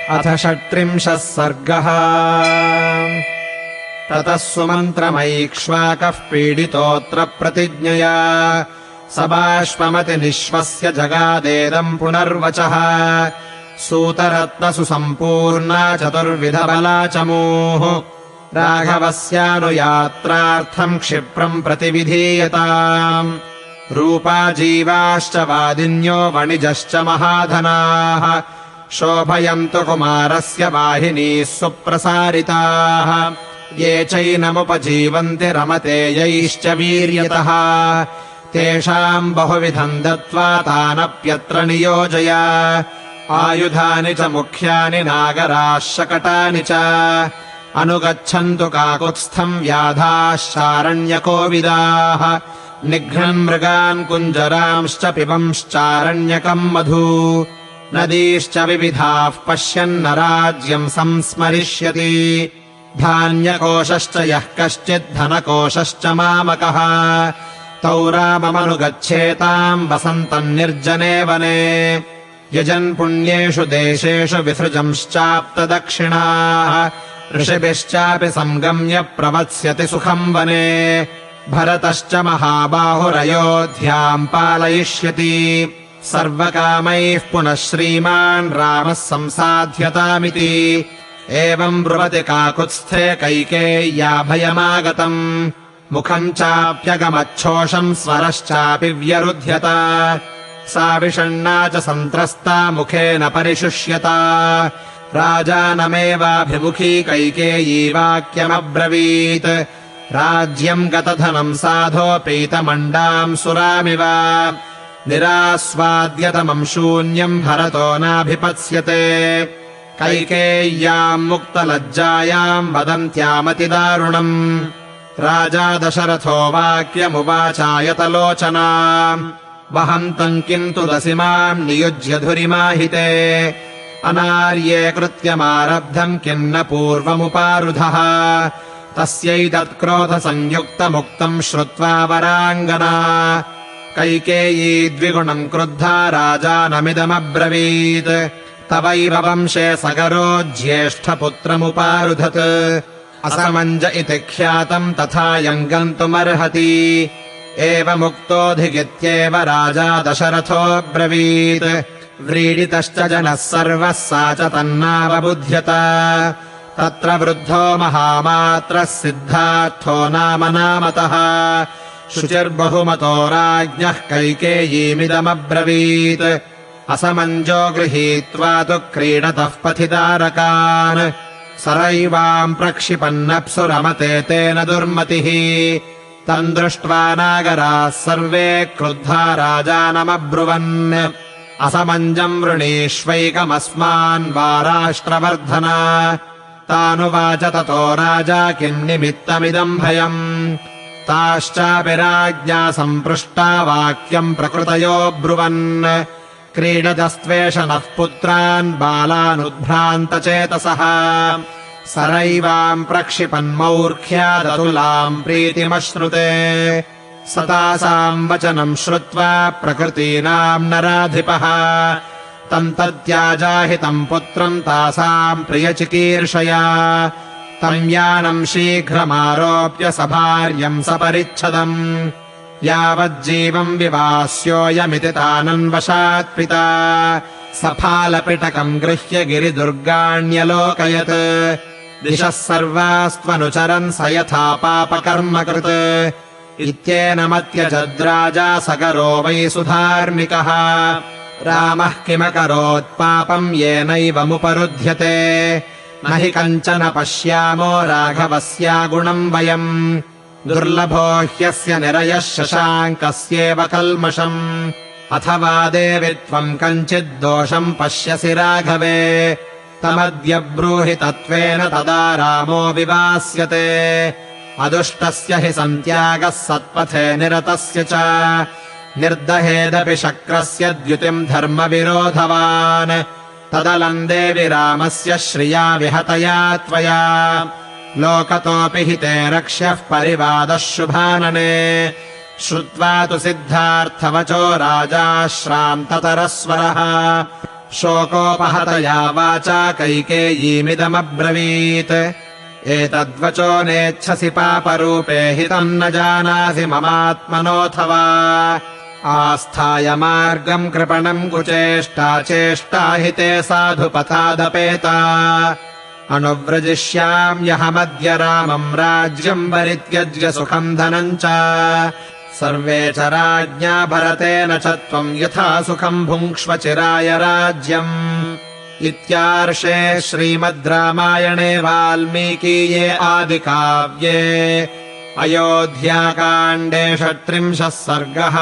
अथ 36 सर्गः। ततः सुमन्त्रमैक्ष्वाकः पीडितोऽत्र प्रतिज्ञया सबाष्पमतिनिश्वस्य जगादेदम् पुनर्वचः। सूतरत्नसुसम्पूर्णा चतुर्विधबला चमूः राघवस्यानुयात्रार्थम् क्षिप्रम् प्रतिविधीयताम्। रूपा जीवाश्च वादिन्यो वणिजश्च महाधनाः शोभयन्तु कुमारस्य वाहिनीः सुप्रसारिताः। ये चैनमुपजीवन्ति रमते यैश्च वीर्यतः तेषाम् बहुविधम् दत्त्वा तानप्यत्र नियोजय। आयुधानि च मुख्यानि नागराः शकटानि च अनुगच्छन्तु काकुत्स्थम् व्याधाः शारण्यकोविदाः। निघ्नन्मृगान् कुञ्जरांश्च पिबंश्चारण्यकम् मधु नदीश्च विविधाः पश्यन्न राज्यम् संस्मरिष्यति। धान्यकोशश्च यः कश्चिद्धनकोशश्च मामकः तौ राममनुगच्छेताम् वसन्तम् निर्जने वने। यजन् पुण्येषु देशेषु विसृजंश्चाप्तदक्षिणाः ऋषिभिश्चापि संगम्य प्रवत्स्यति सुखम् वने। भरतश्च महाबाहुरयोध्याम् पालयिष्यति सर्वकामैः पुनः श्रीमान् रामः संसाध्यतामिति। एवम् ब्रुवति काकुत्स्थे कैकेय्या भयमागतम् मुखम् चाप्यगमच्छोषम् स्वरश्चापि व्यरुध्यत। सा विषण्णा च सन्त्रस्ता मुखेन परिशुष्यता। राजानमेवाभिमुखी कैकेयी वाक्यमब्रवीत् राज्यम् गतधनम् साधो पीतमण्डाम् सुरामिव। निरास्वाद्यतमम् शून्यम् भरतो नाभिपत्स्यते। कैकेय्याम् मुक्तलज्जायाम् वदन्त्यामतिदारुणम्। राजा दशरथो वाक्यमुवाचायतलोचना वहन्तम् किन्तु दसिमाम् नियुज्य धुरिमाहिते। अनार्ये कृत्यमारब्धम् किन्न पूर्वमुपारुधः। तस्यैतत्क्रोधसंयुक्तमुक्तम् श्रुत्वा वराङ्गना कैकेयी द्विगुणम् क्रुद्धा राजानमिदमब्रवीत्। तवैव वंशे सगरो ज्येष्ठपुत्रमुपारुधत् असमञ्ज इति ख्यातम् तथायम् गन्तुमर्हति। एवमुक्तोऽधिगित्येव राजा दशरथोऽब्रवीत्। व्रीडितश्च जनः सर्वः सा च तन्नावबुध्यत। तत्र वृद्धो महामात्रः सिद्धार्थो नाम नामतः शुचिर्बहुमतो राज्ञः कैकेयीमिदमब्रवीत्। असमञ्जो गृहीत्वा तु क्रीडतः पथितारकान् सरैवाम् प्रक्षिपन्नप्सु रमते तेन दुर्मतिः। तम् दृष्ट्वा नागराः सर्वे क्रुद्धा राजानमब्रुवन् असमञ्जम् वृणीष्वैकमस्मान् वा राष्ट्रवर्धन। तानुवाच ततो राजा किन्निमित्तमिदम् भयम्। ताश्चापि राज्ञा सम्पृष्टा वाक्यम् प्रकृतयो ब्रुवन्। क्रीडतस्त्वेष नः पुत्रान् बालानुद्भ्रान्तचेतसः सरैवाम् प्रक्षिपन्मौर्ख्यादतुलाम् प्रीतिमश्नुते। सतासाम् वचनम् श्रुत्वा प्रकृतीनाम् नराधिपः तम् तत्याजाहितम् पुत्रम् तासाम् प्रियचिकीर्षया। तम् यानम् शीघ्रमारोप्य सभार्यम् सपरिच्छदम् यावज्जीवम् विवास्योऽयमिति तानन्वशात् पिता। सफालपिटकम् गृह्य गिरिदुर्गाण्यलोकयत्। दिशः सर्वास्त्वनुचरन् स यथा पापकर्मकृत्। इत्येनमत्यजद्राजा सगरो वै सुधार्मिकः। रामः किमकरोत्पापम् येनैवमुपरुध्यते। न हि कञ्चन पश्यामो राघवस्यागुणम् वयम्। दुर्लभो ह्यस्य निरयः शशाङ्कस्येव कल्मषम्। अथवा देवि त्वम् कञ्चिद्दोषम् पश्यसि राघवे तमद्य ब्रूहि तत्त्वेन तदा रामो विवास्यते। अदुष्टस्य हि सन्त्यागः सत्पथे निरतस्य च निर्दहेदपि शक्रस्य द्युतिम् धर्मविरोधवान्। तदलम् देवि रामस्य श्रिया विहतया त्वया। लोकतोऽपि हिते रक्ष्यः परिवादः शुभानने। श्रुत्वा तु सिद्धार्थवचो राजा श्रान्ततरस्वरः शोकोपहतया वाचा कैकेयीमिदमब्रवीत् एतद्वचो नेच्छसि पापरूपे हितम् न जानासि ममात्मनोऽथवा आस्थाय मार्गम् कृपणम् कुचेष्टा चेष्टा हि ते साधुपथादपेता अनुव्रजिष्याम्यहमद्य रामम् राज्यम् परित्यज्य सुखम् धनम् च सर्वे च राज्ञा भरतेन च त्वम् यथा सुखम् भुङ्क्ष्व चिराय राज्यम् इत्यार्षे श्रीमद् रामायणे वाल्मीकीये आदिकाव्ये अयोध्याकाण्डे 36 सर्गः।